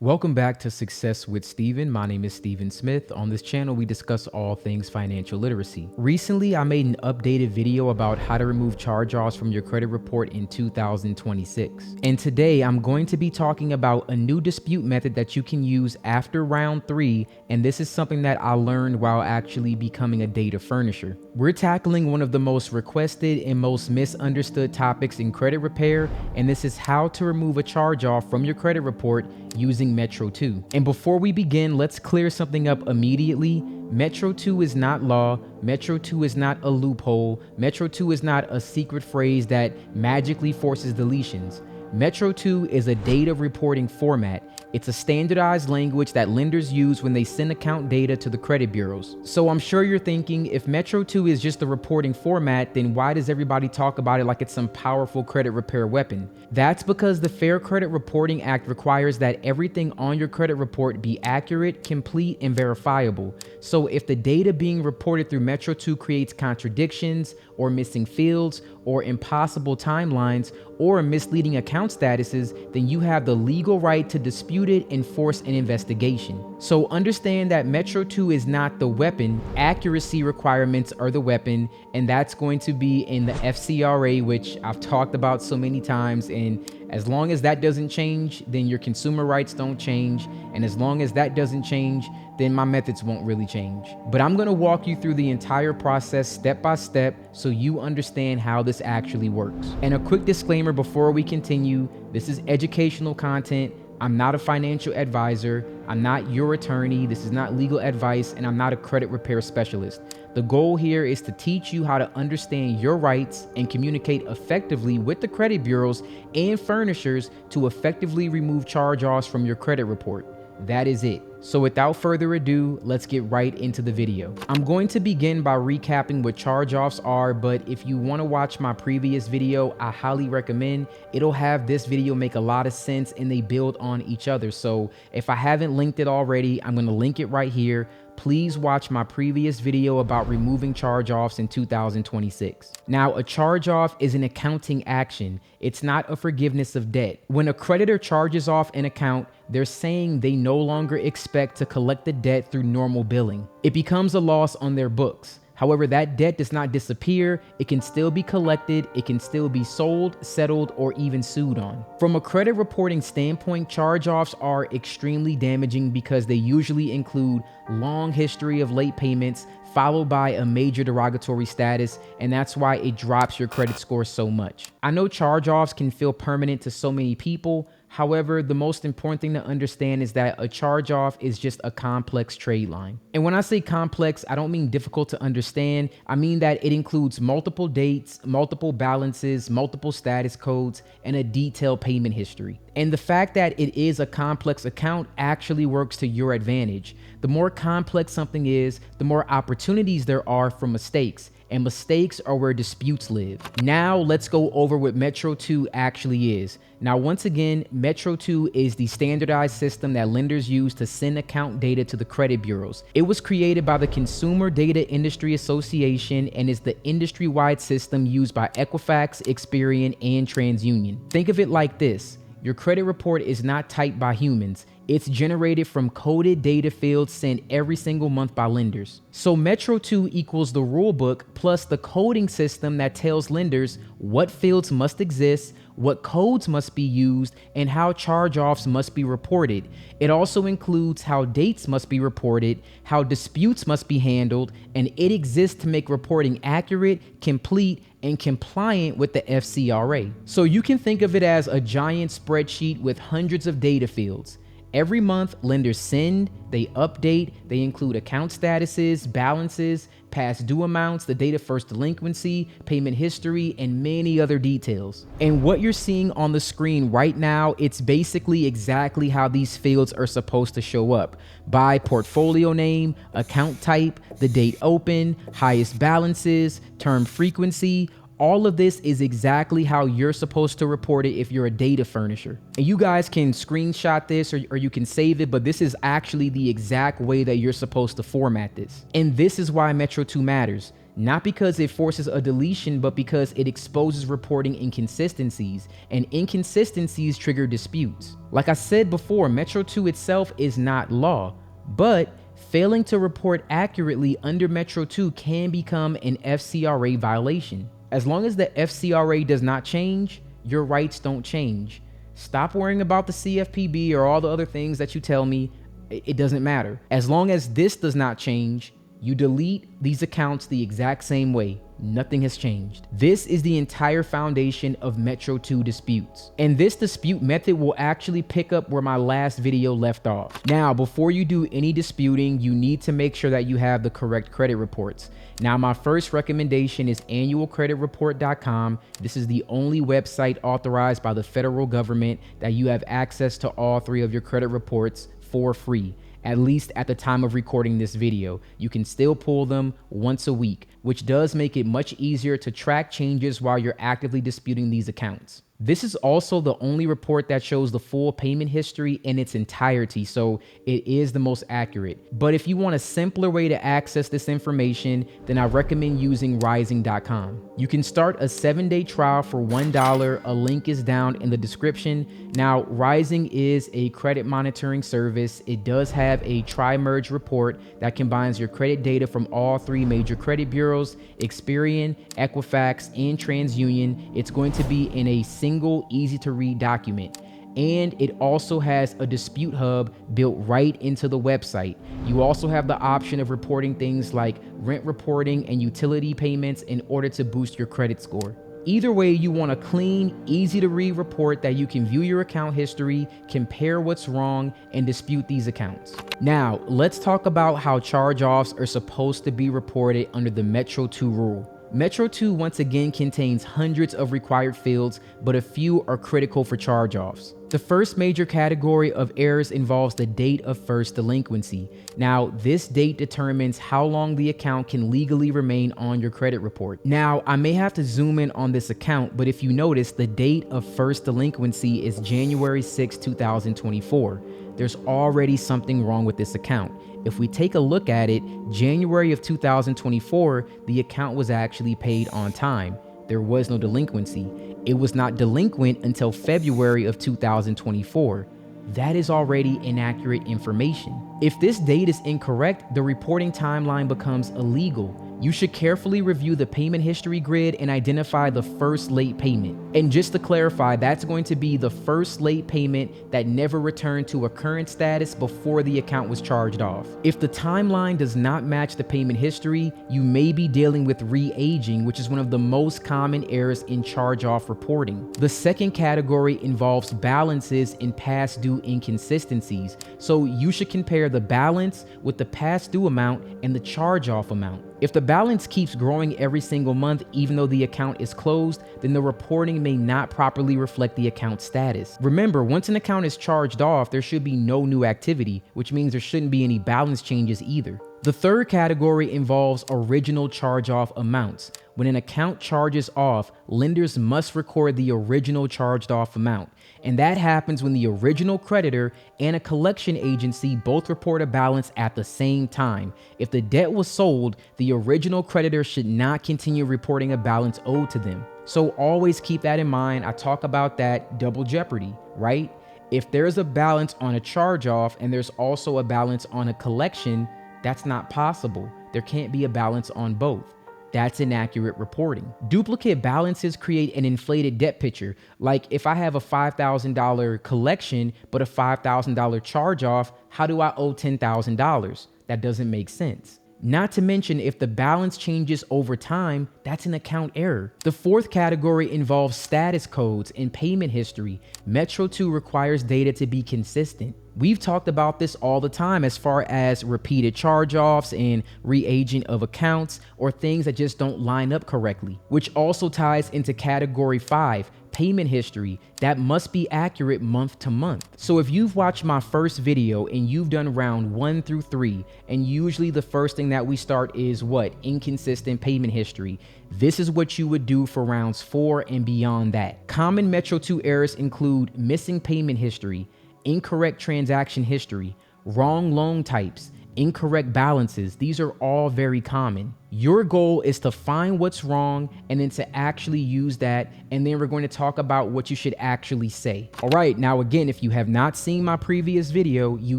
Welcome back to Success with Steven. My name is Steven Smith. On this channel, we discuss all things financial literacy. Recently, I made an updated video about how to remove charge-offs from your credit report in 2026. And today, I'm going to be talking about a new dispute method that you can use after round 3. And this is something that I learned while actually becoming a data furnisher. We're tackling one of the most requested and most misunderstood topics in credit repair, and this is how to remove a charge-off from your credit report using Metro 2. And before we begin, let's clear something up immediately. Metro 2 is not law. Metro 2 is not a loophole. Metro 2 is not a secret phrase that magically forces deletions. Metro 2 is a data reporting format. It's a standardized language that lenders use when they send account data to the credit bureaus. So I'm sure you're thinking, if Metro 2 is just a reporting format, then why does everybody talk about it like it's some powerful credit repair weapon? That's because the Fair Credit Reporting Act requires that everything on your credit report be accurate, complete, and verifiable. So if the data being reported through Metro 2 creates contradictions or missing fields or impossible timelines or misleading account statuses, then you have the legal right to dispute it and force an investigation. So understand that Metro 2 is not the weapon. Accuracy requirements are the weapon, and that's going to be in the FCRA, which I've talked about so many times. And as long as that doesn't change, then your consumer rights don't change. And as long as that doesn't change, then my methods won't really change. But I'm gonna walk you through the entire process step by step so you understand how this actually works. And a quick disclaimer before we continue, this is educational content. I'm not a financial advisor. I'm not your attorney. This is not legal advice, and I'm not a credit repair specialist. The goal here is to teach you how to understand your rights and communicate effectively with the credit bureaus and furnishers to effectively remove charge-offs from your credit report. That is it. So without further ado, let's get right into the video. I'm going to begin by recapping what charge-offs are, but if you want to watch my previous video, I highly recommend. It'll have this video make a lot of sense and they build on each other. So if I haven't linked it already, I'm going to link it right here. Please watch my previous video about removing charge-offs in 2026. Now, a charge-off is an accounting action. It's not a forgiveness of debt. When a creditor charges off an account, they're saying they no longer expect to collect the debt through normal billing. It becomes a loss on their books. However, that debt does not disappear. It can still be collected. It can still be sold, settled, or even sued on. From a credit reporting standpoint, charge-offs are extremely damaging because they usually include long history of late payments followed by a major derogatory status, and that's why it drops your credit score so much. I know charge-offs can feel permanent to so many people. However, the most important thing to understand is that a charge-off is just a complex trade line. And when I say complex, I don't mean difficult to understand. I mean that it includes multiple dates, multiple balances, multiple status codes, and a detailed payment history. And the fact that it is a complex account actually works to your advantage. The more complex something is, the more opportunities there are for mistakes. And mistakes are where disputes live. Now let's go over what Metro 2 actually is. Now, once again, Metro 2 is the standardized system that lenders use to send account data to the credit bureaus. It was created by the Consumer Data Industry Association and is the industry-wide system used by Equifax, Experian, and TransUnion. Think of it like this. Your credit report is not typed by humans. It's generated from coded data fields sent every single month by lenders. So Metro 2 equals the rulebook plus the coding system that tells lenders what fields must exist, what codes must be used, and how charge-offs must be reported. It also includes how dates must be reported, how disputes must be handled, and it exists to make reporting accurate, complete, and compliant with the FCRA. So you can think of it as a giant spreadsheet with hundreds of data fields. Every month, lenders send, they update, they include account statuses, balances, past due amounts, the date of first delinquency, payment history, and many other details. And what you're seeing on the screen right now, it's basically exactly how these fields are supposed to show up. By portfolio name, account type, the date open, highest balances, term frequency. All of this is exactly how you're supposed to report it if you're a data furnisher. And you guys can screenshot this or you can save it, but this is actually the exact way that you're supposed to format this. And this is why Metro 2 matters. not because it forces a deletion, but because it exposes reporting inconsistencies, and inconsistencies trigger disputes. Like I said before, Metro 2 itself is not law, but failing to report accurately under Metro 2 can become an FCRA violation. As long as the FCRA does not change, your rights don't change. Stop worrying about the CFPB or all the other things that you tell me. It doesn't matter. As long as this does not change, you delete these accounts the exact same way. Nothing has changed. This is the entire foundation of Metro 2 disputes. And this dispute method will actually pick up where my last video left off. Now, before you do any disputing, you need to make sure that you have the correct credit reports. Now, my first recommendation is annualcreditreport.com. This is the only website authorized by the federal government that you have access to all 3 of your credit reports for free. At least at the time of recording this video. You can still pull them once a week, which does make it much easier to track changes while you're actively disputing these accounts. This is also the only report that shows the full payment history in its entirety, so it is the most accurate. But if you want a simpler way to access this information, then I recommend using rising.com. You can start a 7-day trial for $1. A link is down in the description. Now, Rising is a credit monitoring service. It does have a tri-merge report that combines your credit data from all 3 major credit bureaus, Experian, Equifax, and TransUnion. It's going to be in a single, easy to read document. And it also has a dispute hub built right into the website. You also have the option of reporting things like rent reporting and utility payments in order to boost your credit score. Either way, you want a clean, easy to read report that you can view your account history, compare what's wrong, and dispute these accounts. Now, let's talk about how charge-offs are supposed to be reported under the Metro 2 rule. Metro 2 once again contains hundreds of required fields, but a few are critical for charge-offs. The first major category of errors involves the date of first delinquency. Now, this date determines how long the account can legally remain on your credit report. Now, I may have to zoom in on this account, but if you notice, the date of first delinquency is January 6, 2024. There's already something wrong with this account. If we take a look at it, January of 2024, the account was actually paid on time. There was no delinquency. It was not delinquent until February of 2024. That is already inaccurate information. If this date is incorrect, the reporting timeline becomes illegal. You should carefully review the payment history grid and identify the first late payment. And just to clarify, that's going to be the first late payment that never returned to a current status before the account was charged off. If the timeline does not match the payment history, you may be dealing with re-aging, which is one of the most common errors in charge-off reporting. The second category involves balances and past due inconsistencies. So you should compare the balance with the past due amount and the charge-off amount. If the balance keeps growing every single month, even though the account is closed, then the reporting may not properly reflect the account status. Remember, once an account is charged off, there should be no new activity, which means there shouldn't be any balance changes either. The third category involves original charge-off amounts. When an account charges off, lenders must record the original charged off amount. And that happens when the original creditor and a collection agency both report a balance at the same time. If the debt was sold, the original creditor should not continue reporting a balance owed to them. So always keep that in mind. I talk about that double jeopardy, right? If there's a balance on a charge-off and there's also a balance on a collection, that's not possible. There can't be a balance on both. That's inaccurate reporting. Duplicate balances create an inflated debt picture. Like if I have a $5,000 collection, but a $5,000 charge off, how do I owe $10,000? That doesn't make sense. Not to mention, if the balance changes over time, that's an account error. The fourth category involves status codes and payment history. Metro 2 requires data to be consistent. We've talked about this all the time as far as repeated charge-offs and re-aging of accounts or things that just don't line up correctly, which also ties into category 5, payment history. That must be accurate month to month. So if you've watched my first video and you've done round 1 through 3, and usually the first thing that we start is what? Inconsistent payment history. This is what you would do for rounds 4 and beyond that. Common Metro 2 errors include missing payment history, incorrect transaction history, wrong loan types, incorrect balances. These are all very common. Your goal is to find what's wrong and then to actually use that. And then we're going to talk about what you should actually say. All right. Now, again, if you have not seen my previous video, you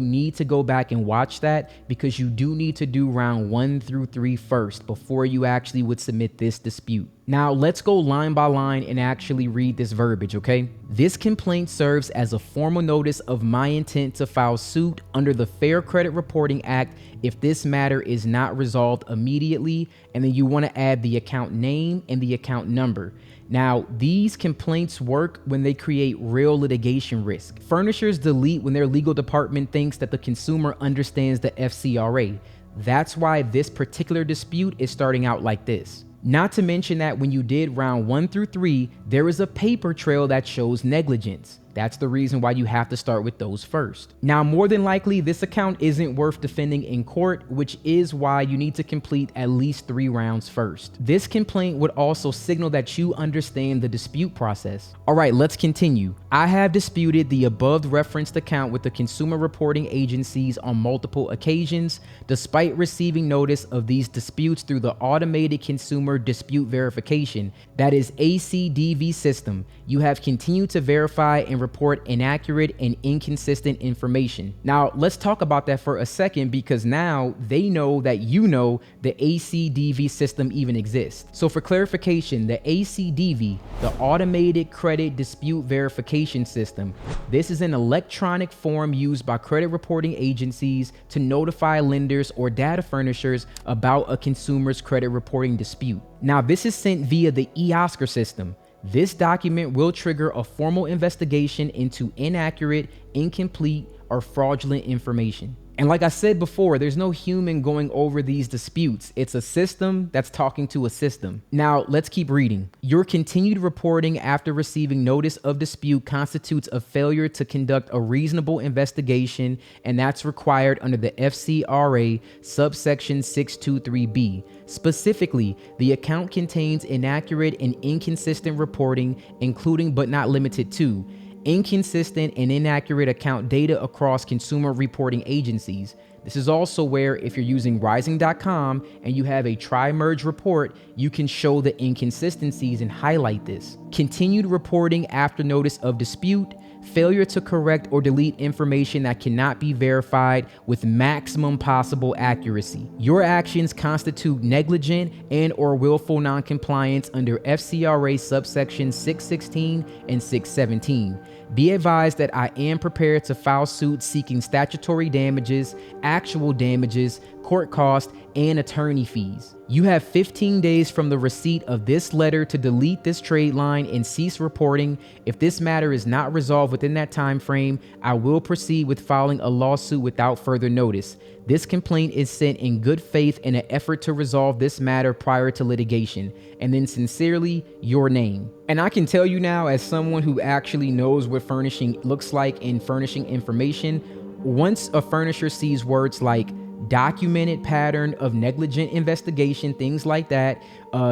need to go back and watch that because you do need to do round 1 through 3 first before you actually would submit this dispute. Now, let's go line by line and actually read this verbiage, okay? This complaint serves as a formal notice of my intent to file suit under the Fair Credit Reporting Act if this matter is not resolved immediately, and then you want to add the account name and the account number. Now, these complaints work when they create real litigation risk. Furnishers delete when their legal department thinks that the consumer understands the FCRA. That's why this particular dispute is starting out like this. Not to mention that when you did round 1 through 3, there is a paper trail that shows negligence. That's the reason why you have to start with those first. Now, more than likely, this account isn't worth defending in court, which is why you need to complete at least 3 rounds first. This complaint would also signal that you understand the dispute process. All right, let's continue. I have disputed the above referenced account with the consumer reporting agencies on multiple occasions, despite receiving notice of these disputes through the automated consumer dispute verification, that is ACDV system. You have continued to verify and report inaccurate and inconsistent information. Now, let's talk about that for a second because now they know that you know the ACDV system even exists. So for clarification, the ACDV, the Automated Credit Dispute Verification System, this is an electronic form used by credit reporting agencies to notify lenders or data furnishers about a consumer's credit reporting dispute. Now, this is sent via the eOscar system. This document will trigger a formal investigation into inaccurate, incomplete, or fraudulent information. And like I said before, there's no human going over these disputes. It's a system that's talking to a system. Now, let's keep reading. Your continued reporting after receiving notice of dispute constitutes a failure to conduct a reasonable investigation, and that's required under the FCRA subsection 623B. Specifically, the account contains inaccurate and inconsistent reporting, including but not limited to inconsistent and inaccurate account data across consumer reporting agencies. This is also where if you're using Rising.com and you have a tri-merge report, you can show the inconsistencies and highlight this. Continued reporting after notice of dispute, failure to correct or delete information that cannot be verified with maximum possible accuracy. Your actions constitute negligent and or willful noncompliance under FCRA subsection 616 and 617. Be advised that I am prepared to file suit seeking statutory damages, actual damages, court costs, and attorney fees. You have 15 days from the receipt of this letter to delete this trade line and cease reporting. If this matter is not resolved within that time frame, I will proceed with filing a lawsuit without further notice. This complaint is sent in good faith in an effort to resolve this matter prior to litigation. And then sincerely, your name. And I can tell you now, as someone who actually knows what furnishing looks like in furnishing information, once a furnisher sees words like documented pattern of negligent investigation, things like that,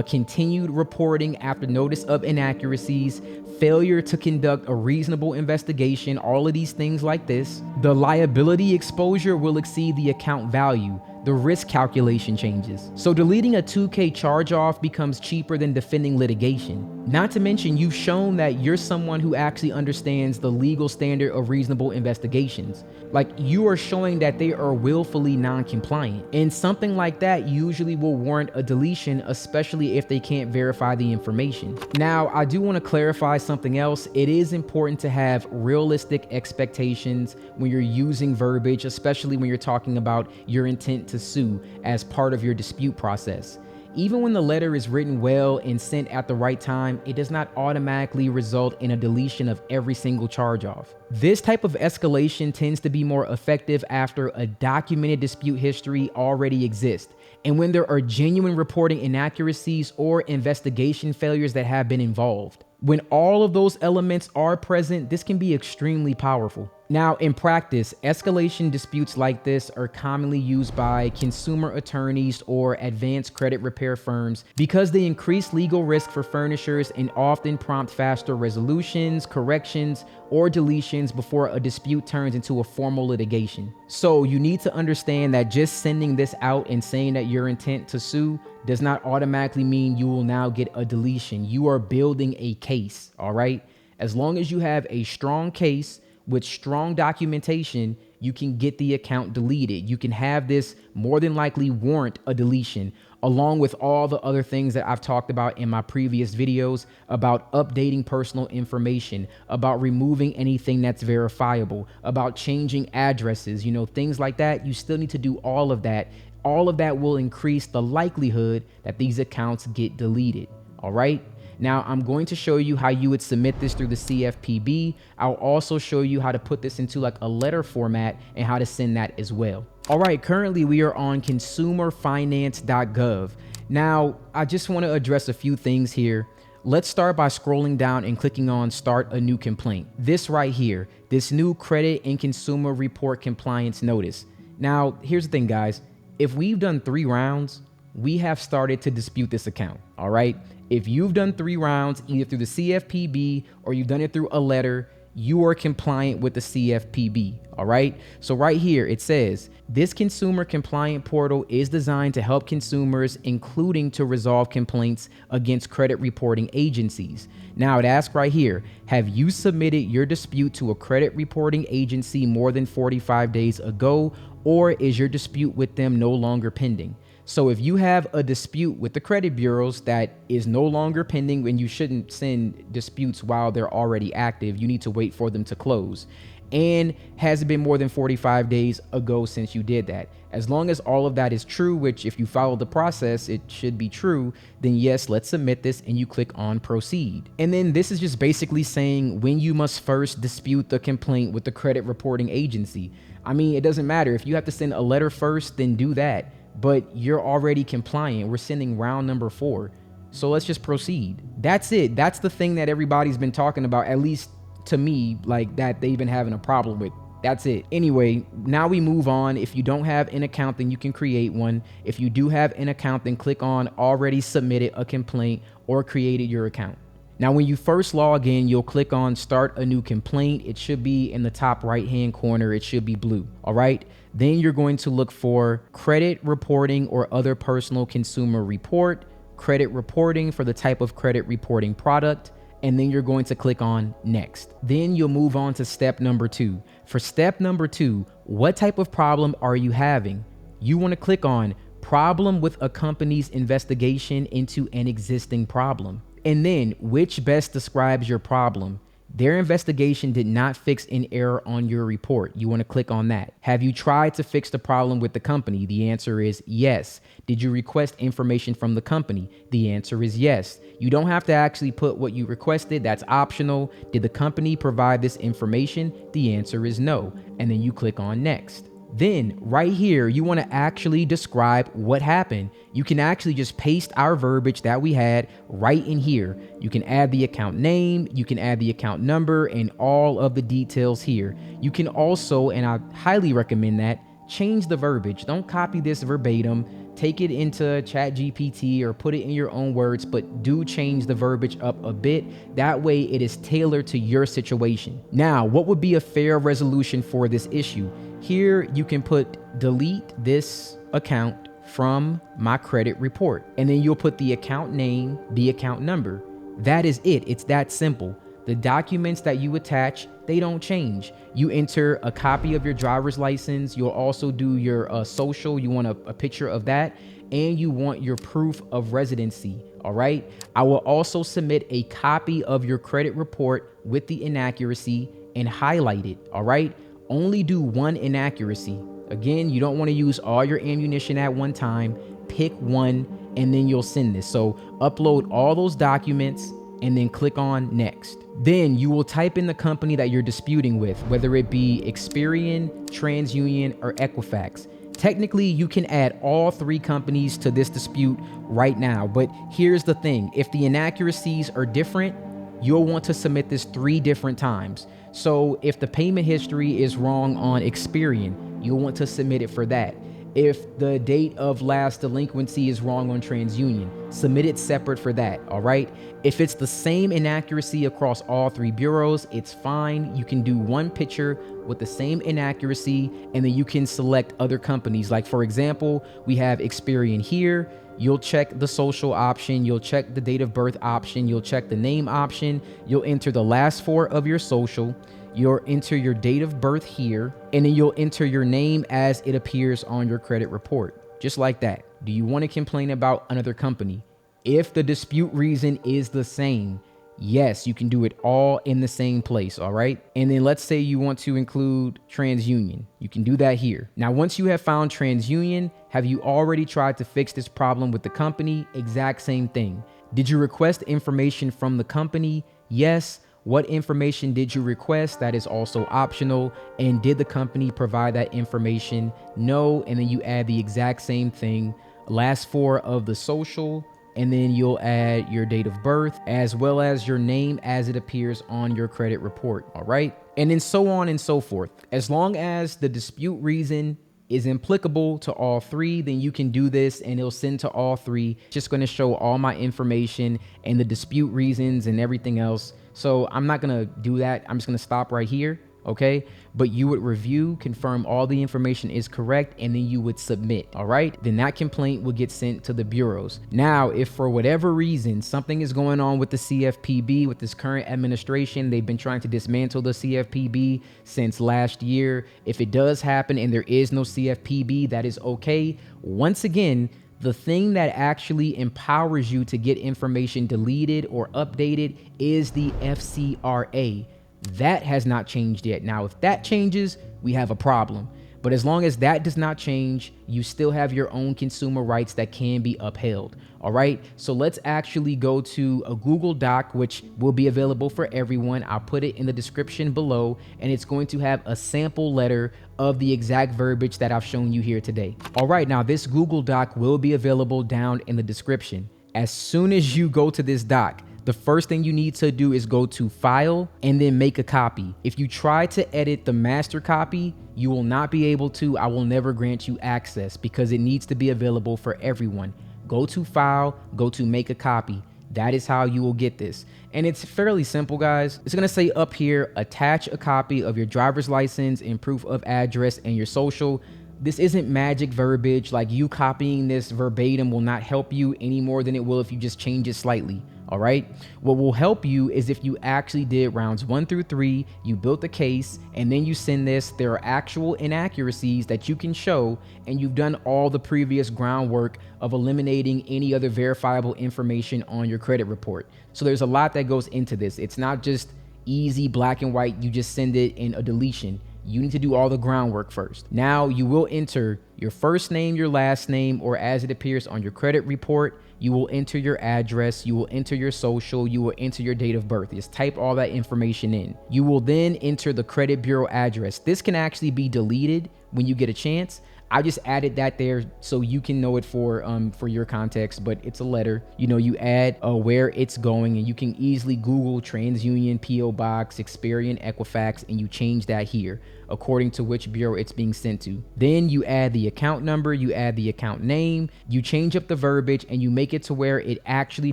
continued reporting after notice of inaccuracies, failure to conduct a reasonable investigation, all of these things like this, the liability exposure will exceed the account value. The risk calculation changes. So deleting a $2K charge off becomes cheaper than defending litigation. Not to mention, you've shown that you're someone who actually understands the legal standard of reasonable investigations. Like, you are showing that they are willfully non-compliant. And something like that usually will warrant a deletion, especially if they can't verify the information. Now, I do want to clarify something else. It is important to have realistic expectations when you're using verbiage, especially when you're talking about your intent to sue as part of your dispute process. Even when the letter is written well and sent at the right time, it does not automatically result in a deletion of every single charge off. This type of escalation tends to be more effective after a documented dispute history already exists, and when there are genuine reporting inaccuracies or investigation failures that have been involved. When all of those elements are present, this can be extremely powerful. Now, in practice, escalation disputes like this are commonly used by consumer attorneys or advanced credit repair firms because they increase legal risk for furnishers and often prompt faster resolutions, corrections, or deletions before a dispute turns into a formal litigation. So you need to understand that just sending this out and saying that your intent to sue does not automatically mean you will now get a deletion. You are building a case, all right? As long as you have a strong case with strong documentation, you can get the account deleted. You can have this more than likely warrant a deletion, along with all the other things that I've talked about in my previous videos about updating personal information, about removing anything that's verifiable, about changing addresses, things like that. You still need to do all of that. All of that will increase the likelihood that these accounts get deleted. All right. Now, I'm going to show you how you would submit this through the CFPB. I'll also show you how to put this into like a letter format and how to send that as well. All right, currently we are on Consumerfinance.gov. Now, I just want to address a few things here. Let's start by scrolling down and clicking on Start a New Complaint. This right here, this new Credit and Consumer Report Compliance Notice. Now, here's the thing, guys. If we've done 3 rounds, we have started to dispute this account, all right? If you've done 3 rounds, either through the CFPB or you've done it through a letter, you are compliant with the CFPB, all right? So right here, it says, this consumer compliant portal is designed to help consumers, including to resolve complaints against credit reporting agencies. Now it asks right here, have you submitted your dispute to a credit reporting agency more than 45 days ago, or is your dispute with them no longer pending? So if you have a dispute with the credit bureaus that is no longer pending, and you shouldn't send disputes while they're already active, you need to wait for them to close. And has it been more than 45 days ago since you did that? As long as all of that is true, which if you follow the process, it should be true, then yes, let's submit this, and you click on proceed. And then this is just basically saying when you must first dispute the complaint with the credit reporting agency. I mean, it doesn't matter. If you have to send a letter first, then do that. But you're already compliant. We're sending round number 4. So let's just proceed. That's it. That's the thing that everybody's been talking about, at least to me, like that they've been having a problem with. That's it. Anyway, now we move on. If you don't have an account, then you can create one. If you do have an account, then click on already submitted a complaint or created your account. Now, when you first log in, you'll click on Start a New Complaint. It should be in the top right-hand corner. It should be blue. All right. Then you're going to look for credit reporting or other personal consumer report, credit reporting for the type of credit reporting product, and then you're going to click on Next. Then you'll move on to step number 2. For step number 2, what type of problem are you having? You want to click on Problem with a company's investigation into an existing problem. And then which best describes your problem. Their investigation did not fix an error on your report. You want to click on that. Have you tried to fix the problem with the company? The answer is yes. Did you request information from the company? The answer is yes. You don't have to actually put what you requested. That's optional. Did the company provide this information? The answer is no. And then you click on Next. Then right here, you want to actually describe what happened. You can actually just paste our verbiage that we had right in here. You can add the account name, you can add the account number, and all of the details here. You can also, and I highly recommend that, change the verbiage. Don't copy this verbatim. Take it into ChatGPT or put it in your own words, but do change the verbiage up a bit. That way it is tailored to your situation. Now, what would be a fair resolution for this issue? Here you can put delete this account from my credit report, and then you'll put the account name, the account number. That is it. It's that simple. The documents that you attach, they don't change. You enter a copy of your driver's license. You'll also do your social. You want a picture of that, and you want your proof of residency. All right. I will also submit a copy of your credit report with the inaccuracy and highlight it. All right. Only do one inaccuracy. Again, you don't want to use all your ammunition at one time. Pick one, and then you'll send this. So upload all those documents and then click on Next. Then you will type in the company that you're disputing with, whether it be Experian, TransUnion, or Equifax. Technically, you can add all 3 companies to this dispute right now. But here's the thing. If the inaccuracies are different, you'll want to submit this 3 different times. So if the payment history is wrong on Experian, you'll want to submit it for that. If the date of last delinquency is wrong on TransUnion, submit it separate for that, all right? If it's the same inaccuracy across all three bureaus, it's fine. You can do one picture with the same inaccuracy, and then you can select other companies. Like for example, we have Experian here. You'll check the social option, you'll check the date of birth option, you'll check the name option, you'll enter the last four of your social, you'll enter your date of birth here, and then you'll enter your name as it appears on your credit report, just like that. Do you want to complain about another company? If the dispute reason is the same, yes, you can do it all in the same place, all right? And then let's say you want to include TransUnion. You can do that here. Now, once you have found TransUnion, have you already tried to fix this problem with the company? Exact same thing. Did you request information from the company? Yes. What information did you request? That is also optional. And did the company provide that information? No. And then you add the exact same thing. Last four of the social, and then you'll add your date of birth as well as your name as it appears on your credit report. All right. And then so on and so forth. As long as the dispute reason is applicable to all three, then you can do this and it'll send to all three. It's just going to show all my information and the dispute reasons and everything else. So I'm not going to do that. I'm just going to stop right here. Okay. But you would review, confirm all the information is correct, and then you would submit. All right. Then that complaint will get sent to the bureaus. Now, if for whatever reason something is going on with the CFPB, with this current administration, they've been trying to dismantle the CFPB since last year. If it does happen and there is no CFPB, that is okay. Once again, the thing that actually empowers you to get information deleted or updated is the FCRA. That has not changed yet. Now, if that changes, we have a problem. But as long as that does not change, you still have your own consumer rights that can be upheld. All right. So let's actually go to a Google Doc, which will be available for everyone. I'll put it in the description below, and it's going to have a sample letter of the exact verbiage that I've shown you here today. All right. Now, this Google Doc will be available down in the description. As soon as you go to this doc, the first thing you need to do is go to File and then make a copy. If you try to edit the master copy, you will not be able to. I will never grant you access because it needs to be available for everyone. Go to File, go to Make a Copy. That is how you will get this. And it's fairly simple, guys. It's gonna say up here, attach a copy of your driver's license and proof of address and your social. This isn't magic verbiage. Like, you copying this verbatim will not help you any more than it will if you just change it slightly. All right. What will help you is if you actually did rounds 1 through 3, you built the case, and then you send this. There are actual inaccuracies that you can show, and you've done all the previous groundwork of eliminating any other verifiable information on your credit report. So there's a lot that goes into this. It's not just easy black and white. You just send it in a deletion. You need to do all the groundwork first. Now you will enter your first name, your last name, or as it appears on your credit report. You will enter your address, you will enter your social, you will enter your date of birth. Just type all that information in. You will then enter the credit bureau address. This can actually be deleted when you get a chance. I just added that there so you can know it for your context, but it's a letter. You know, you add where it's going, and you can easily Google TransUnion, PO Box, Experian, Equifax, and you change that here according to which bureau it's being sent to. Then you add the account number, you add the account name, you change up the verbiage, and you make it to where it actually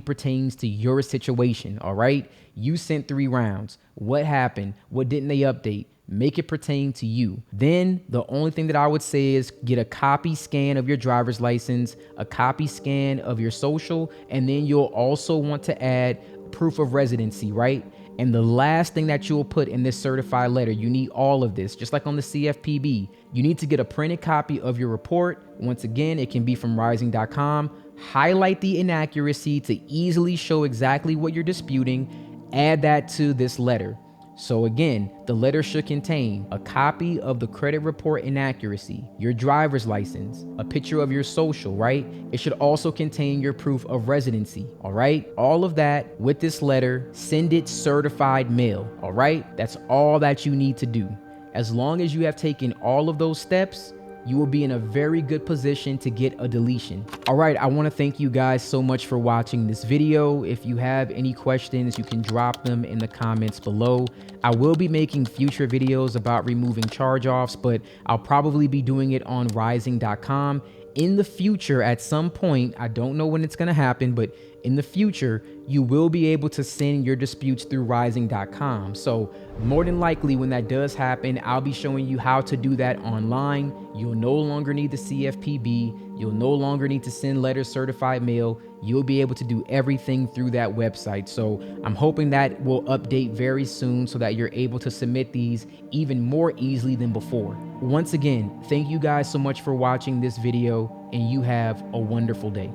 pertains to your situation. All right. You sent 3 rounds. What happened? What didn't they update? Make it pertain to you. Then the only thing that I would say is get a copy scan of your driver's license, a copy scan of your social, and then you'll also want to add proof of residency, right? And the last thing that you'll put in this certified letter, you need all of this, just like on the CFPB. You need to get a printed copy of your report. Once again, it can be from rising.com. Highlight the inaccuracy to easily show exactly what you're disputing. Add that to this letter. So again, the letter should contain a copy of the credit report inaccuracy, your driver's license, a picture of your social, right? It should also contain your proof of residency, all right? All of that with this letter, send it certified mail, all right? That's all that you need to do. As long as you have taken all of those steps, you will be in a very good position to get a deletion. All right, I want to thank you guys so much for watching this video. If you have any questions, you can drop them in the comments below. I will be making future videos about removing charge-offs, but I'll probably be doing it on rising.com. In the future, at some point, I don't know when it's going to happen, but in the future, you will be able to send your disputes through rising.com. So more than likely when that does happen, I'll be showing you how to do that online. You'll no longer need the CFPB. You'll no longer need to send letters certified mail. You'll be able to do everything through that website. So I'm hoping that will update very soon so that you're able to submit these even more easily than before. Once again, thank you guys so much for watching this video, and you have a wonderful day.